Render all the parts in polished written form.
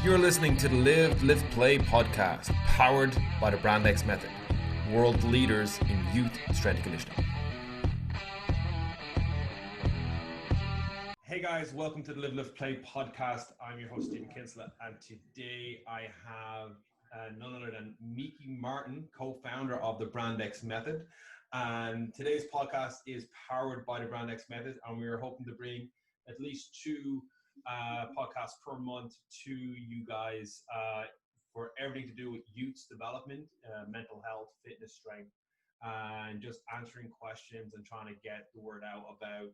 You're listening to the Live, Lift, Play podcast, powered by the Brand X Method, world leaders in youth strength and conditioning. Hey guys, welcome to the Live, Lift, Play podcast. I'm your host, Stephen Kinsella, and today I have none other than Mikki Martin, co-founder of the Brand X Method. And today's podcast is powered by the Brand X Method, and we are hoping to bring at least two podcasts per month to you guys for everything to do with youth's development, mental health, fitness, strength, and just answering questions and trying to get the word out about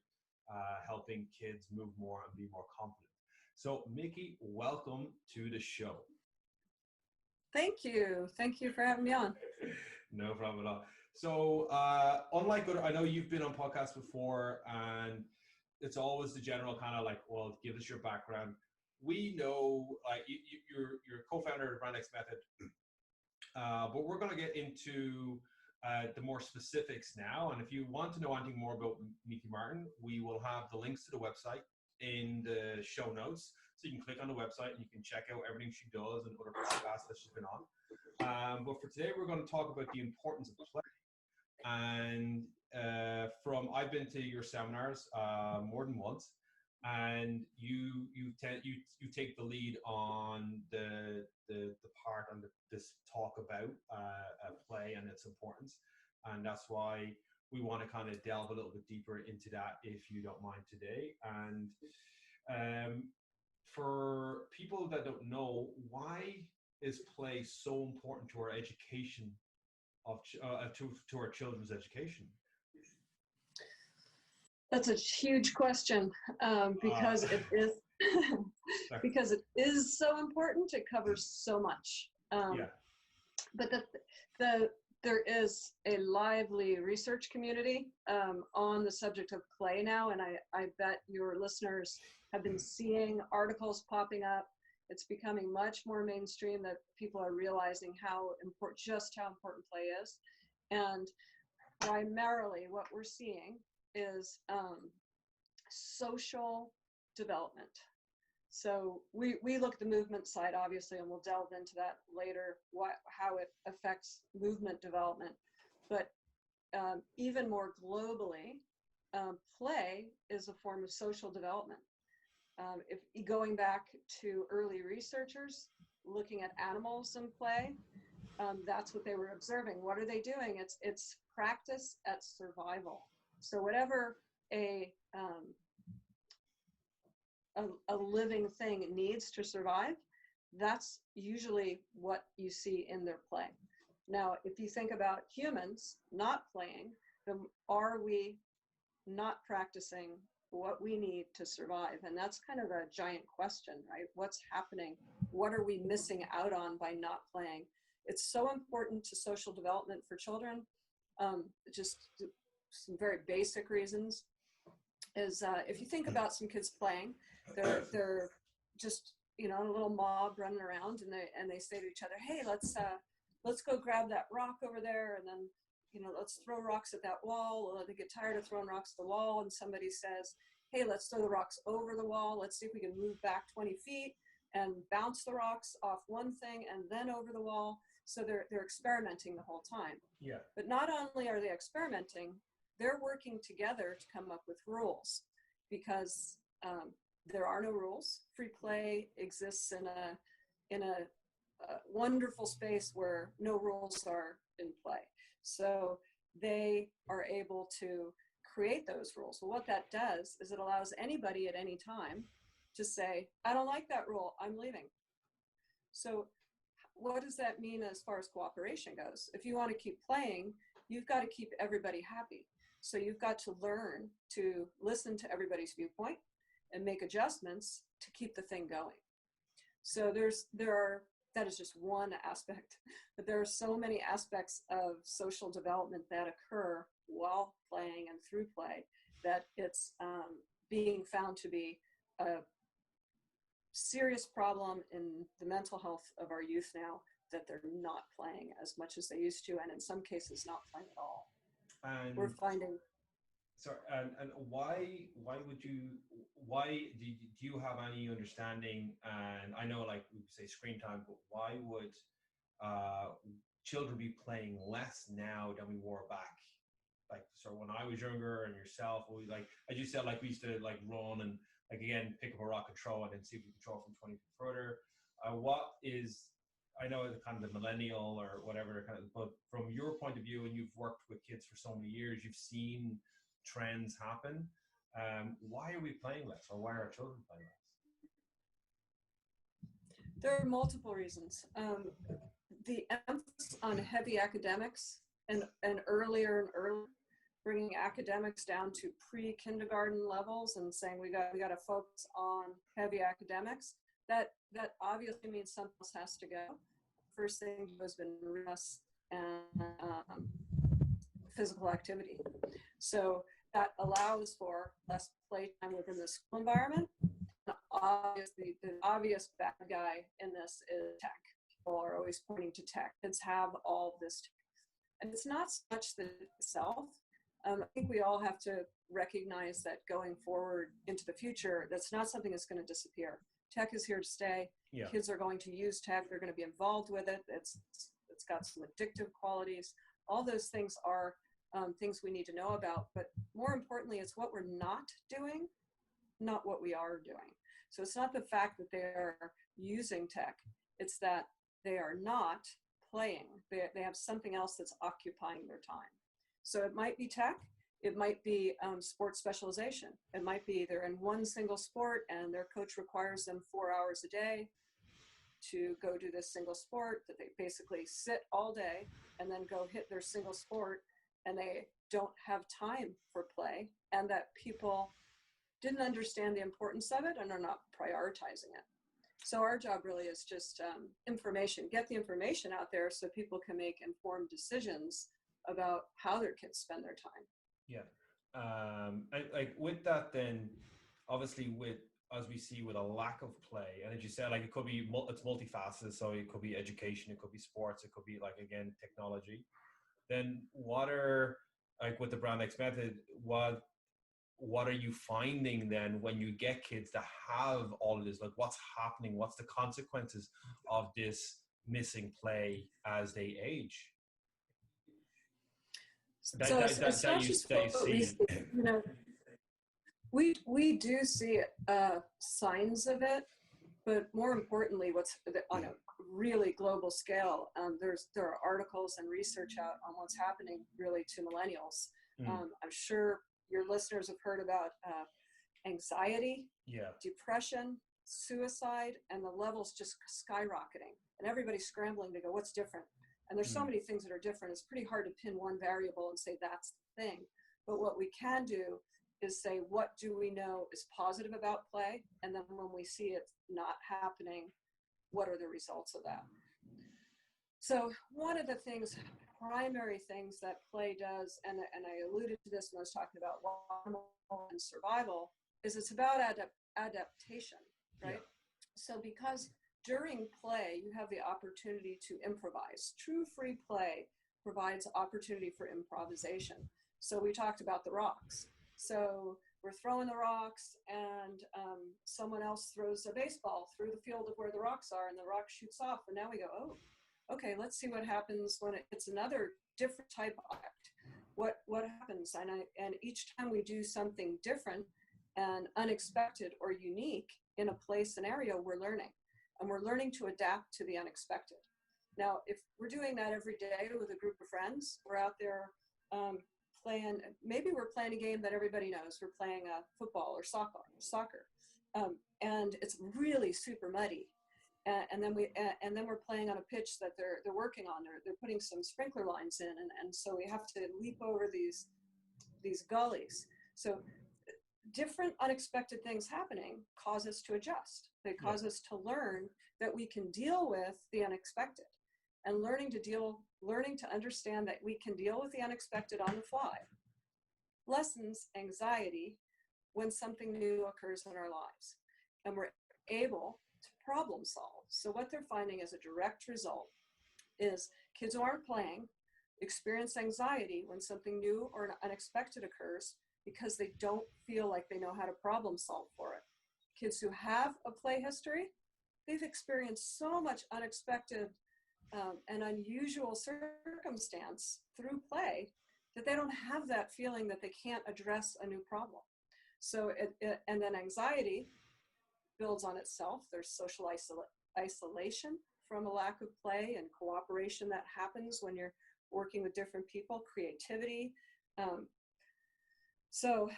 helping kids move more and be more confident. So Mikki, welcome to the show. Thank you. Thank you for having me on. No problem at all. So unlike other, I know you've been on podcasts before, and it's always the general kind of like, well, give us your background. We know you're co-founder of the Brand X Method, but we're going to get into the more specifics now. And if you want to know anything more about Mikki Martin, we will have the links to the website in the show notes. So you can click on the website and you can check out everything she does and other podcasts that she's been on. But for today, we're going to talk about the importance of play. And I've been to your seminars more than once, and you take the lead on the part on this talk about play and its importance, and that's why we want to kind of delve a little bit deeper into that, if you don't mind today. And for people that don't know, why is play so important to our education? To our children's education? That's a huge question because it is because it is so important. It covers so much. But there is a lively research community on the subject of play now, and I bet your listeners have been seeing articles popping up. It's becoming much more mainstream that people are realizing how important play is. And primarily what we're seeing is social development. So we look at the movement side, obviously, and we'll delve into that later, how it affects movement development. But even more globally, play is a form of social development. If going back to early researchers looking at animals in play, that's what they were observing. What are they doing? It's practice at survival. So whatever a living thing needs to survive, that's usually what you see in their play. Now, if you think about humans not playing, then are we not practicing what we need to survive? And that's kind of a giant question, right? What's happening? What are we missing out on by not playing? It's so important to social development for children. Just some very basic reasons is if you think about some kids playing, they're just, in a little mob running around, and they say to each other, hey, let's go grab that rock over there, and then let's throw rocks at that wall. Or they get tired of throwing rocks at the wall, and somebody says, hey, let's throw the rocks over the wall. Let's see if we can move back 20 feet and bounce the rocks off one thing and then over the wall. So they're experimenting the whole time. Yeah. But not only are they experimenting, they're working together to come up with rules, because there are no rules. Free play exists in a wonderful space where no rules are in play. So they are able to create those rules. Well, what that does is it allows anybody at any time to say, I don't like that rule, I'm leaving. So what does that mean as far as cooperation goes? If you want to keep playing, you've got to keep everybody happy. So you've got to learn to listen to everybody's viewpoint and make adjustments to keep the thing going. So that is just one aspect, but there are so many aspects of social development that occur while playing and through play that it's being found to be a serious problem in the mental health of our youth now, that they're not playing as much as they used to, and in some cases not playing at all. And we're finding. Sorry, and why do you have any understanding? And I know, like, say screen time, but why would children be playing less now than we were back? Like, so when I was younger, and yourself, we, like, as you said, like, we used to like run and, like, again, pick up a rock and throw, and then see if we can throw from 20 feet further. What is, I know the kind of the millennial or whatever kind of, but from your point of view, and you've worked with kids for so many years, you've seen trends happen. Why are we playing less, or why are our children playing less? There are multiple reasons. The emphasis on heavy academics and earlier and earlier, bringing academics down to pre-kindergarten levels and saying we got to focus on heavy academics. That obviously means something else has to go. First thing has been rest and physical activity. So that allows for less playtime within the school environment. Obviously, the obvious bad guy in this is tech. People are always pointing to tech. Kids have all this tech. And it's not so much the itself. I think we all have to recognize that going forward into the future, that's not something that's going to disappear. Tech is here to stay. Yeah. Kids are going to use tech. They're going to be involved with it. It's got some addictive qualities. All those things are things we need to know about. But more importantly, it's what we're not doing, not what we are doing. So it's not the fact that they're using tech. It's that they are not playing. They have something else that's occupying their time. So it might be tech. It might be sport specialization. It might be they're in one single sport and their coach requires them 4 hours a day to go do this single sport, that they basically sit all day and then go hit their single sport, and they don't have time for play, and that people didn't understand the importance of it and are not prioritizing it. So our job really is just information, get the information out there so people can make informed decisions about how their kids spend their time. Yeah. And like with that, then obviously with, as we see with a lack of play, and as you said, like it could be, it's multifaceted. So it could be education, it could be sports, it could be like, again, technology. Then what are, like with the Brand X method, what are you finding then when you get kids that have all of this? Like what's happening? What's the consequences of this missing play as they age? We do see signs of it, but more importantly, what's on a really global scale, there are articles and research out on what's happening really to millennials. I'm sure your listeners have heard about anxiety, depression, suicide, and the levels just skyrocketing, and everybody's scrambling to go, what's different? And there's so many things that are different. It's pretty hard to pin one variable and say that's the thing. But what we can do is say, what do we know is positive about play? And then when we see it not happening, what are the results of that? So one of the things, primary things that play does, and I alluded to this when I was talking about wildlife and survival, is it's about adaptation, right? Yeah. So because during play, you have the opportunity to improvise. True free play provides opportunity for improvisation. So we talked about the rocks. So we're throwing the rocks, and someone else throws a baseball through the field of where the rocks are, and the rock shoots off. And now we go, oh, okay, let's see what happens when it's another different type of object. What happens? And each time we do something different and unexpected or unique in a play scenario, we're learning. And we're learning to adapt to the unexpected. Now, if we're doing that every day with a group of friends, we're out there playing, maybe we're playing a game that everybody knows. We're playing football or soccer. And it's really super muddy. And then we're playing on a pitch that they're working on. They're putting some sprinkler lines in, and so we have to leap over these gullies. So different unexpected things happening cause us to adjust. They cause us to learn that we can deal with the unexpected, and learning to understand that we can deal with the unexpected on the fly lessens anxiety when something new occurs in our lives, and we're able to problem solve. So what they're finding as a direct result is kids who aren't playing experience anxiety when something new or unexpected occurs because they don't feel like they know how to problem solve for it. Kids who have a play history they've experienced so much unexpected and unusual circumstance through play that they don't have that feeling that they can't address a new problem. So and then anxiety builds on itself. There's social isolation from a lack of play, and cooperation that happens when you're working with different people, creativity. So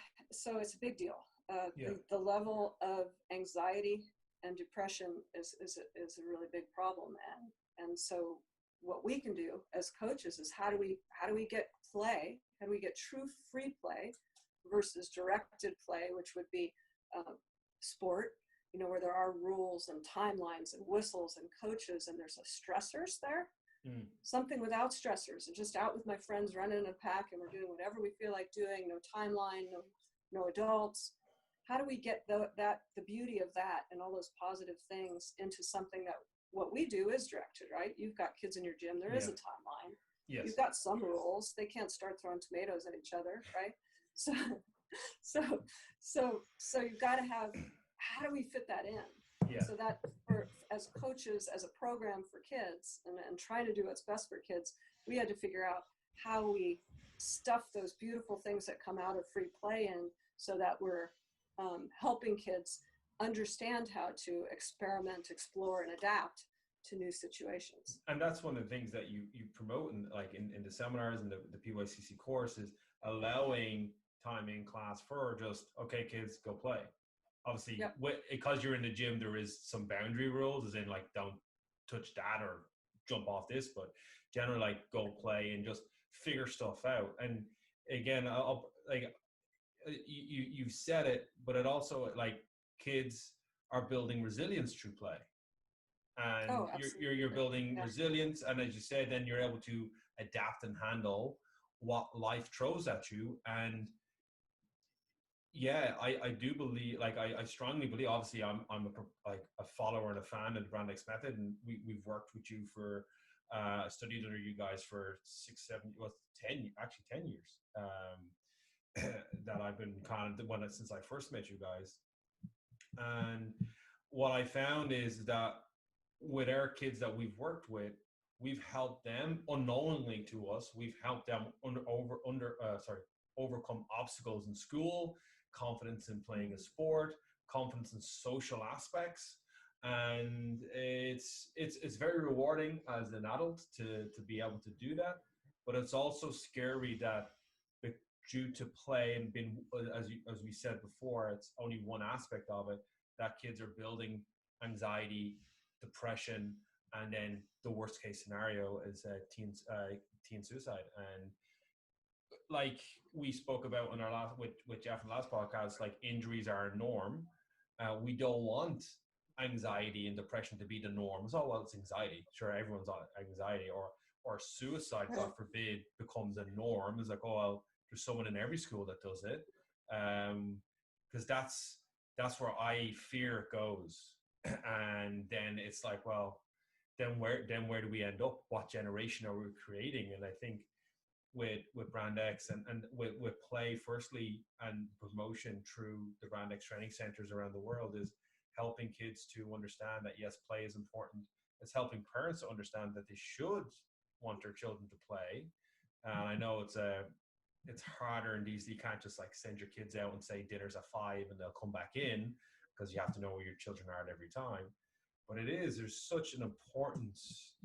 it's a big deal. The level of anxiety and depression is a really big problem. And so what we can do as coaches is how do we get play? How do we get true free play versus directed play, which would be sport, where there are rules and timelines and whistles and coaches, and there's stressors there. Something without stressors, and just out with my friends running in a pack, and we're doing whatever we feel like doing, no timeline, no adults. How do we get the beauty of that and all those positive things into something that what we do is directed, right? You've got kids in your gym, there is a timeline. Yes. You've got some rules. They can't start throwing tomatoes at each other, right? So you've got to have, how do we fit that in? Yeah. So that as coaches, as a program for kids, and trying to do what's best for kids, we had to figure out how we stuff those beautiful things that come out of free play in, so that we're helping kids understand how to experiment, explore, and adapt to new situations. And that's one of the things that you promote in the seminars and the PYCC course, is allowing time in class for just, okay, kids, go play. Obviously, because you're in the gym, there is some boundary rules, as in like, don't touch that or jump off this, but generally like go play and just figure stuff out. And again, you've said it, but it also, like, kids are building resilience through play, and you're building resilience, and as you said, then you're able to adapt and handle what life throws at you. And I do believe, like, I strongly believe, obviously I'm a follower and a fan of the Brand X method, and we've worked with you for studied under you guys for 10 years that I've been kind of since I first met you guys. And what I found is that with our kids that we've worked with, we've helped them unknowingly to us. We've helped them overcome obstacles in school, confidence in playing a sport, confidence in social aspects. And it's very rewarding as an adult to be able to do that. But it's also scary that due to play and being, as we said before, it's only one aspect of it, that kids are building anxiety, depression, and then the worst case scenario is teen suicide. And like we spoke about in our last with Jeff in the last podcast, like, injuries are a norm. We don't want anxiety and depression to be the norm. It's all, well, it's anxiety. Sure, everyone's on anxiety, or suicide, God forbid, becomes a norm. It's like, oh, well, there's someone in every school that does it, because that's where I fear it goes. And then it's like, well, then where do we end up? What generation are we creating? And I think with Brand X and with play, firstly, and promotion through the Brand X training centers around the world, is helping kids to understand that, yes, play is important. It's helping parents to understand that they should want their children to play. And I know it's harder in these, you can't just like send your kids out and say dinner's at 5 and they'll come back in, because you have to know where your children are at every time. But there's such an importance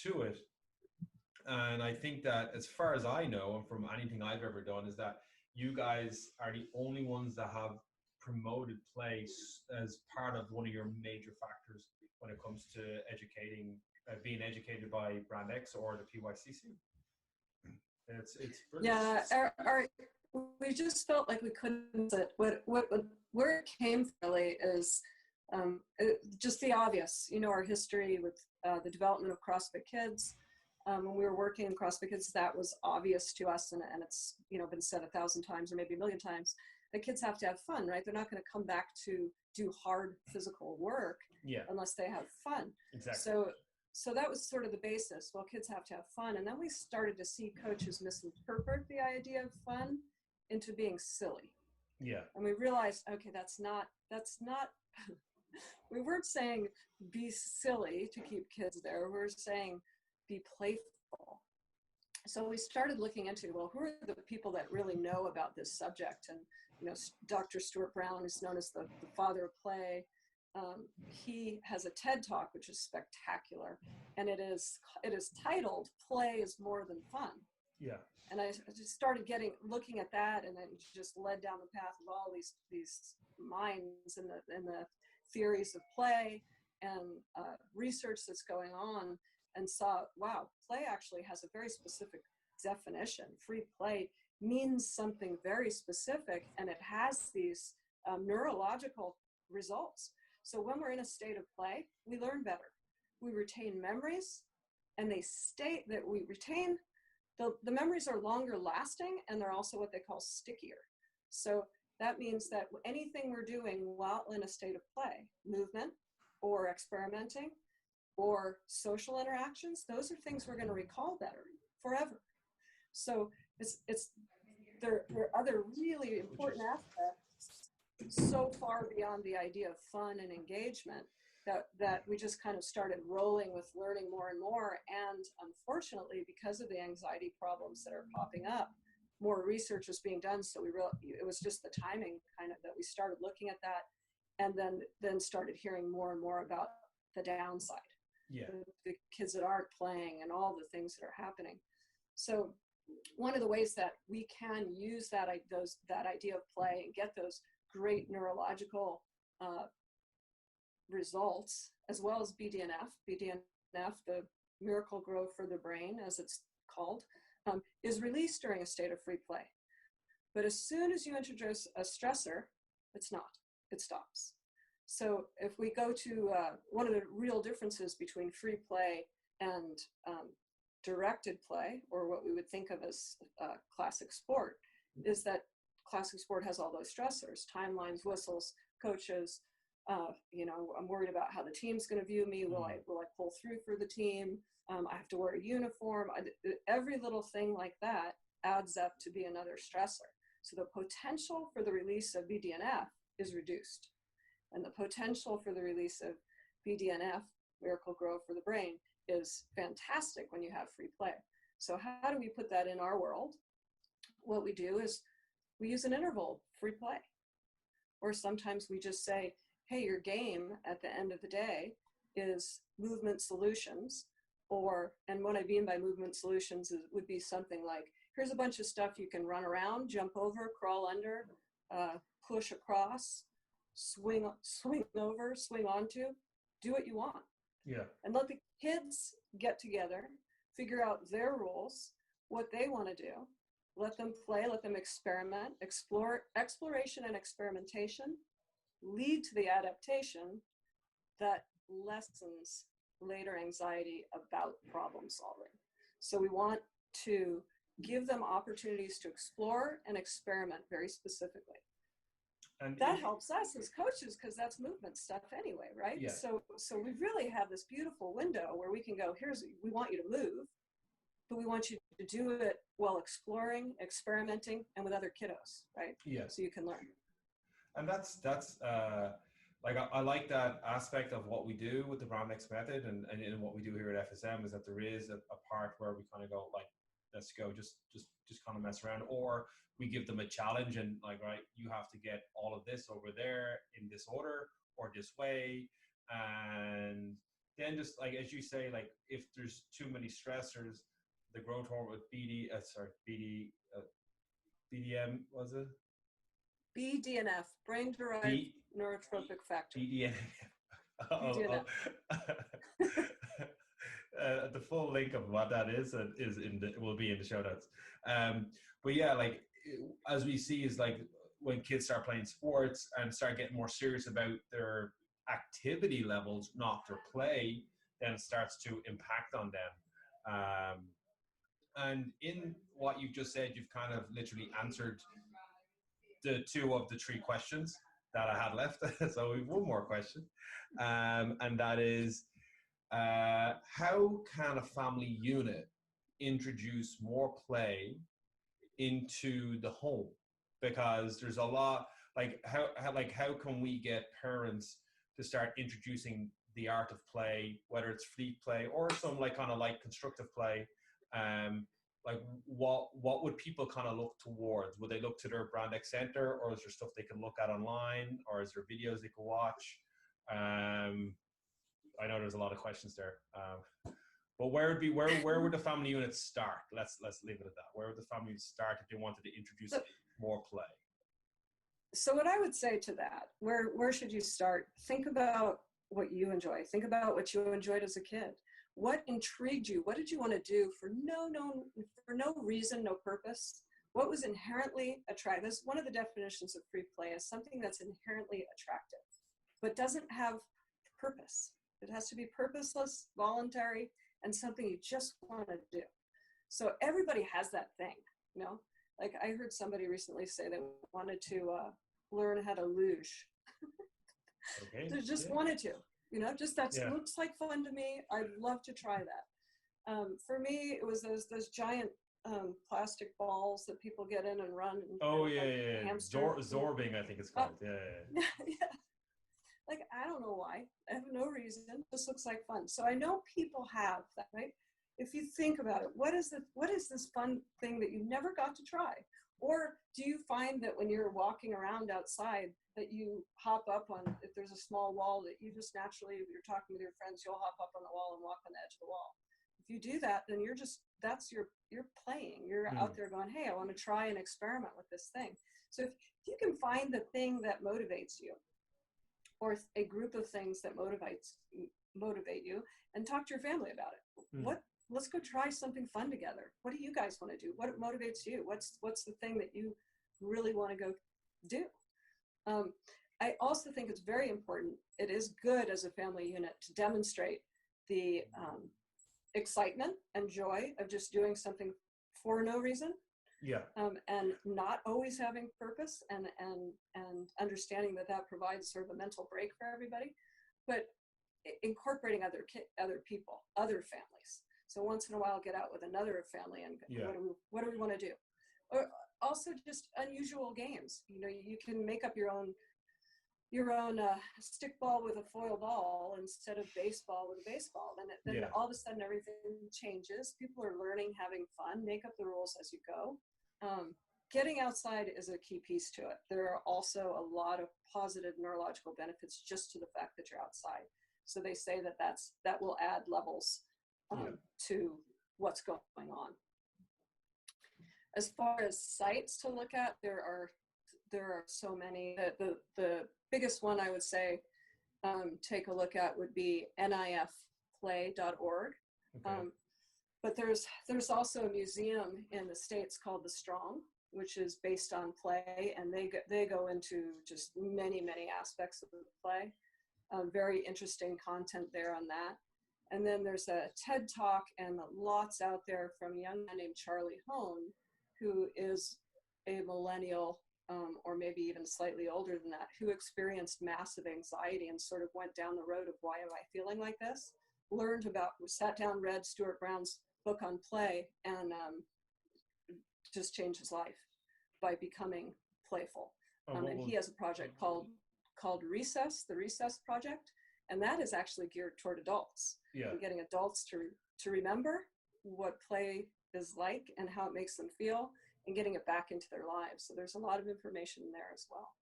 to it. And I think that, as far as I know, and from anything I've ever done, is that you guys are the only ones that have promoted play as part of one of your major factors when it comes to being educated by Brand X or the PYCC. It's we just felt like we couldn't. Where it came from really is just the obvious. Our history with the development of CrossFit Kids. When we were working in CrossFit Kids, that was obvious to us, and it's been said 1,000 times or maybe 1 million times, that kids have to have fun, right? They're not going to come back to do hard physical work unless they have fun. Exactly. So that was sort of the basis. Well, kids have to have fun. And then we started to see coaches misinterpret the idea of fun into being silly. Yeah. And we realized, okay, that's not We weren't saying be silly to keep kids there. We were saying be playful. So we started looking into, well, who are the people that really know about this subject? And, Dr. Stuart Brown is known as the father of play. He has a TED Talk, which is spectacular. And it is titled Play is More Than Fun. Yeah. And I just started looking at that, and then just led down the path of all these minds and the theories of play and research that's going on, and saw, wow, play actually has a very specific definition. Free play means something very specific, and it has these neurological results. So when we're in a state of play, we learn better. We retain memories, and we retain. The memories are longer lasting, and they're also what they call stickier. So that means that anything we're doing while in a state of play, movement or experimenting or social interactions, those are things we're going to recall better forever. So there are other really important aspects so far beyond the idea of fun and engagement that we just kind of started rolling with learning more and more. And unfortunately, because of the anxiety problems that are popping up, more research is being done. So it was just the timing kind of that we started looking at that, and then started hearing more and more about the downside. Yeah. The kids that aren't playing and all the things that are happening. So one of the ways that we can use that idea of play and get those great neurological results, as well as BDNF, the miracle growth for the brain, as it's called, is released during a state of free play. But as soon as you introduce a stressor, it stops. So if we go to one of the real differences between free play and directed play, or what we would think of as classic sport, is that classic sport has all those stressors: timelines, whistles, coaches. I'm worried about how the team's going to view me. Will I pull through for the team? I have to wear a uniform. Every little thing like that adds up to be another stressor. So the potential for the release of BDNF is reduced. And the potential for the release of BDNF, miracle growth for the brain, is fantastic when you have free play. So how do we put that in our world? What we do is we use an interval free play. Or sometimes we just say, hey, your game at the end of the day is movement solutions. And what I mean by movement solutions would be something like, here's a bunch of stuff you can run around, jump over, crawl under, push across, swing over, swing onto, do what you want. Yeah. And let the kids get together, figure out their rules, what they want to do, let them play, let them experiment. Exploration and experimentation lead to the adaptation that lessens later anxiety about problem solving. So we want to give them opportunities to explore and experiment very specifically. And that helps us as coaches, because that's movement stuff anyway, right? Yeah. So we really have this beautiful window where we can go, we want you to move, but we want you to do it while exploring, experimenting, and with other kiddos, right? Yeah. So you can learn. And that's like, I like that aspect of what we do with the Brandmix method, and what we do here at FSM, is that there is a part where we kind of go, like, let's go, just kind of mess around, or we give them a challenge and, like, right, you have to get all of this over there in this order or this way. And then just, like, as you say, like, if there's too many stressors, the growth hormone with BDM, was it? BDNF, brain-derived neurotropic factor. BDNF. BDNF. The full link of what that is will be in the show notes. But yeah, like, as we see, is like when kids start playing sports and start getting more serious about their activity levels, not their play, then it starts to impact on them. And in what you've just said, you've kind of literally answered the two of the three questions that I had left. So we have one more question. And that is, how can a family unit introduce more play into the home? Because there's a lot, like, how can we get parents to start introducing the art of play, whether it's fleet play or some like kind of like constructive play. Like what would people kind of look towards? Would they look to their brand X Center, or is there stuff they can look at online, or is there videos they can watch? I know there's a lot of questions there, but where would the family units start? Let's leave it at that. Where would the family start if they wanted to introduce more play? So what I would say to that, where should you start? Think about what you enjoy. Think about what you enjoyed as a kid. What intrigued you? What did you want to do for no reason, no purpose? What was inherently attractive? That's one of the definitions of free play, is something that's inherently attractive, but doesn't have purpose. It has to be purposeless, voluntary, and something you just want to do. So everybody has that thing, you know? Like I heard somebody recently say they wanted to learn how to luge. Okay. They just wanted to, you know, just looks like fun to me. I'd love to try that. For me, it was those giant plastic balls that people get in and run. And Zorbing, I think it's called. Yeah. Like, I don't know why. I have no reason. It just looks like fun. So I know people have that, right? If you think about it, what is this fun thing that you never got to try? Or do you find that when you're walking around outside that you hop up on, if there's a small wall that you just naturally, if you're talking with your friends, you'll hop up on the wall and walk on the edge of the wall. If you do that, then you're playing. You're out there going, hey, I want to try and experiment with this thing. So if you can find the thing that motivates you, or a group of things that motivate you, and talk to your family about it. Let's go try something fun together. What do you guys want to do? What motivates you? What's the thing that you really want to go do? I also think it's very important. It is good as a family unit to demonstrate the excitement and joy of just doing something for no reason. Yeah. And not always having purpose, and understanding that provides sort of a mental break for everybody, but incorporating other people, other families. So once in a while, get out with another family and what do we want to do? Or also just unusual games. You know, you can make up your own stickball with a foil ball instead of baseball with a baseball. Then all of a sudden everything changes. People are learning, having fun, make up the rules as you go. Getting outside is a key piece to it. There are also a lot of positive neurological benefits just to the fact that you're outside. So they say that will add levels to what's going on. As far as sites to look at, there are so many. The biggest one I would say take a look at would be nifplay.org. Okay. But there's also a museum in the States called The Strong, which is based on play, and they go into just many aspects of the play. Very interesting content there on that. And then there's a TED Talk and lots out there from a young man named Charlie Hone, who is a millennial, or maybe even slightly older than that, who experienced massive anxiety and sort of went down the road of why am I feeling like this? Sat down, read Stuart Brown's book on play, and just changed his life by becoming playful. And he has a project called Recess, the Recess Project, and that is actually geared toward adults. Yeah. And getting adults to remember what play is like and how it makes them feel, and getting it back into their lives. So there's a lot of information in there as well.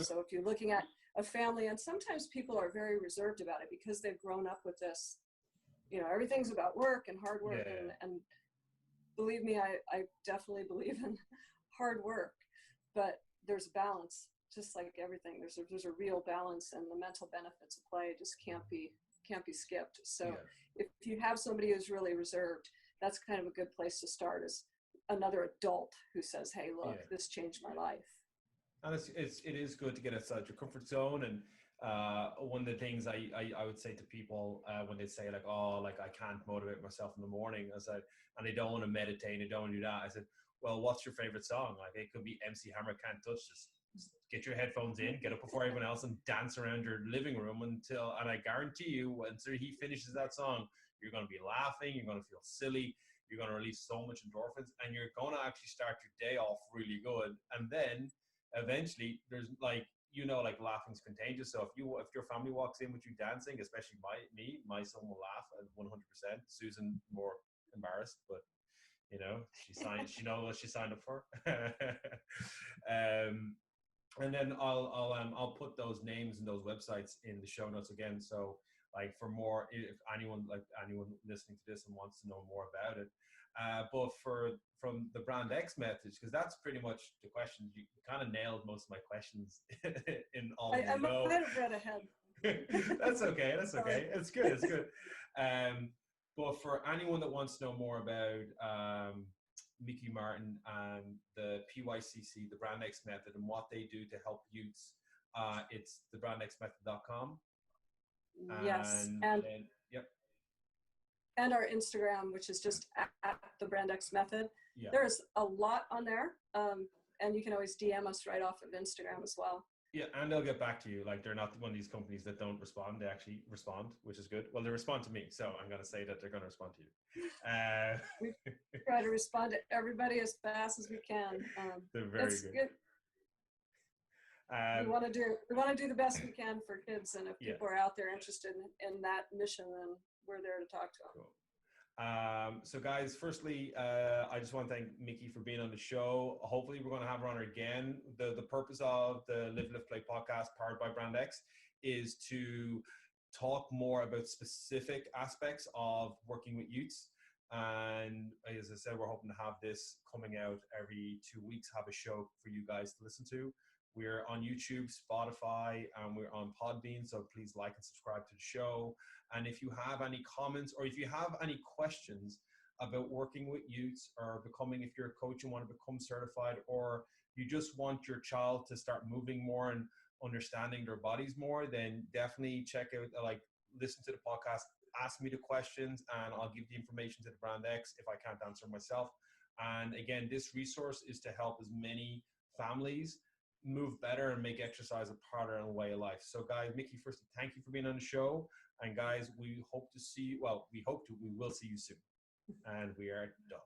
So if you're looking at a family, and sometimes people are very reserved about it because they've grown up with this, you know, everything's about work and hard work. Yeah. And believe me, I definitely believe in hard work, but there's balance, just like everything. There's a real balance, and the mental benefits of play just can't be skipped. So if you have somebody who's really reserved, that's kind of a good place to start, is another adult who says, hey, look, this changed my life. And it is good to get outside your comfort zone. And one of the things I would say to people when they say like, oh, like I can't motivate myself in the morning, I said, and they don't want to meditate, they don't want to do that. I said, well, what's your favorite song? Like it could be MC Hammer, Can't Touch. Just get your headphones in, get up before everyone else, and dance around your living room and I guarantee you, until he finishes that song, you're going to be laughing, you're going to feel silly, you're going to release so much endorphins, and you're going to actually start your day off really good. And then eventually there's like, you know, like laughing's contagious. So if your family walks in with you dancing, especially my son will laugh at 100%. Susan more embarrassed, but you know, she knows what she signed up for. And then I'll put those names and those websites in the show notes again. So like for more, if anyone listening to this and wants to know more about it, but from the Brand X methods, because that's pretty much the questions. You kind of nailed most of my questions in all I one go. might have read ahead. That's okay. That's okay. It's good. It's good. But for anyone that wants to know more about Mikki Martin and the PYCC, the Brand X method, and what they do to help youths, it's thebrandxmethod.com. Yes, Yep. And our Instagram, which is just at the Brand X Method. Yeah. There's a lot on there, and you can always DM us right off of Instagram as well. Yeah, and they'll get back to you. Like, they're not one of these companies that don't respond. They actually respond, which is good. Well, they respond to me, so I'm going to say that they're going to respond to you. We try to respond to everybody as fast as we can. They're very good. We want to do the best we can for kids, and if people are out there interested in that mission, then we're there to talk to them. Cool. So guys, firstly, I just want to thank Mikki for being on the show. Hopefully we're going to have her on again. The purpose of the Live, Live, Play podcast powered by Brand X is to talk more about specific aspects of working with youths. And as I said, we're hoping to have this coming out every 2 weeks, have a show for you guys to listen to. We're on YouTube, Spotify, and we're on Podbean, so please like and subscribe to the show. And if you have any comments or if you have any questions about working with youths or if you're a coach and want to become certified, or you just want your child to start moving more and understanding their bodies more, then definitely check out, listen to the podcast, ask me the questions, and I'll give the information to the Brand X if I can't answer myself. And again, this resource is to help as many families move better and make exercise a part of their way of life. So guys, Mikki, first, thank you for being on the show. And guys, we will see you soon. And we are done.